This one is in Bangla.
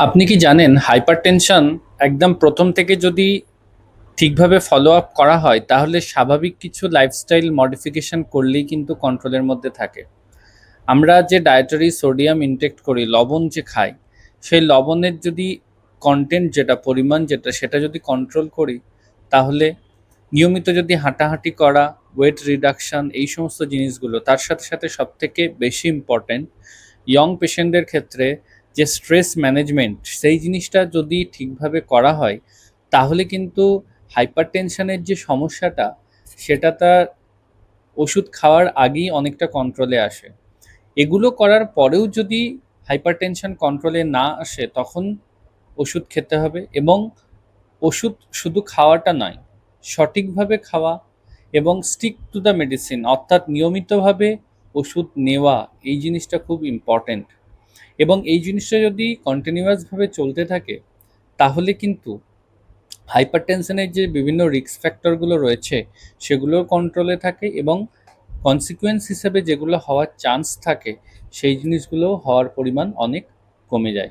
আপনি কি জানেন হাইপারটেনশন একদম প্রথম থেকে যদি ঠিকভাবে ফলো আপ করা হয় তাহলে স্বাভাবিক কিছু লাইফস্টাইল মডিফিকেশন করলেই কিন্তু কন্ট্রোলের মধ্যে থাকে। আমরা যে ডায়েটারি সোডিয়াম ইনটেক করি, লবণ যে খাই, সেই লবণের যদি কন্টেন্ট যেটা পরিমাণ যেটা সেটা যদি কন্ট্রোল করি, তাহলে নিয়মিত যদি হাঁটাহাঁটি করা, ওয়েট রিডাকশন, এই সমস্ত জিনিসগুলো, তার সাথে সাথে সব থেকে বেশি ইম্পর্ট্যান্ট ইয়ং পেশেন্টদের ক্ষেত্রে যে স্ট্রেস ম্যানেজমেন্ট, সেই জিনিসটা যদি ঠিকভাবে করা হয় তাহলে কিন্তু হাইপারটেনশনের যে সমস্যাটা সেটা তার ওষুধ খাওয়ার আগেই অনেকটা কন্ট্রোলে আসে। এগুলো করার পরেও যদি হাইপারটেনশন কন্ট্রোলে না আসে তখন ওষুধ খেতে হবে। এবং ওষুধ শুধু খাওয়াটা নয়, সঠিকভাবে খাওয়া এবং স্টিক টু দ্য মেডিসিন, অর্থাৎ নিয়মিতভাবে ওষুধ নেওয়া, এই জিনিসটা খুব ইম্পর্ট্যান্ট। এবং এই জিনিসটা যদি কন্টিনিউয়াসভাবে চলতে থাকে তাহলে কিন্তু হাইপারটেনশনের যে বিভিন্ন রিস্ক ফ্যাক্টরগুলো রয়েছে সেগুলোও কন্ট্রোলে থাকে এবং কনসিকুয়েন্স হিসেবে যেগুলো হওয়ার চান্স থাকে সেই জিনিসগুলো হওয়ার পরিমাণ অনেক কমে যায়।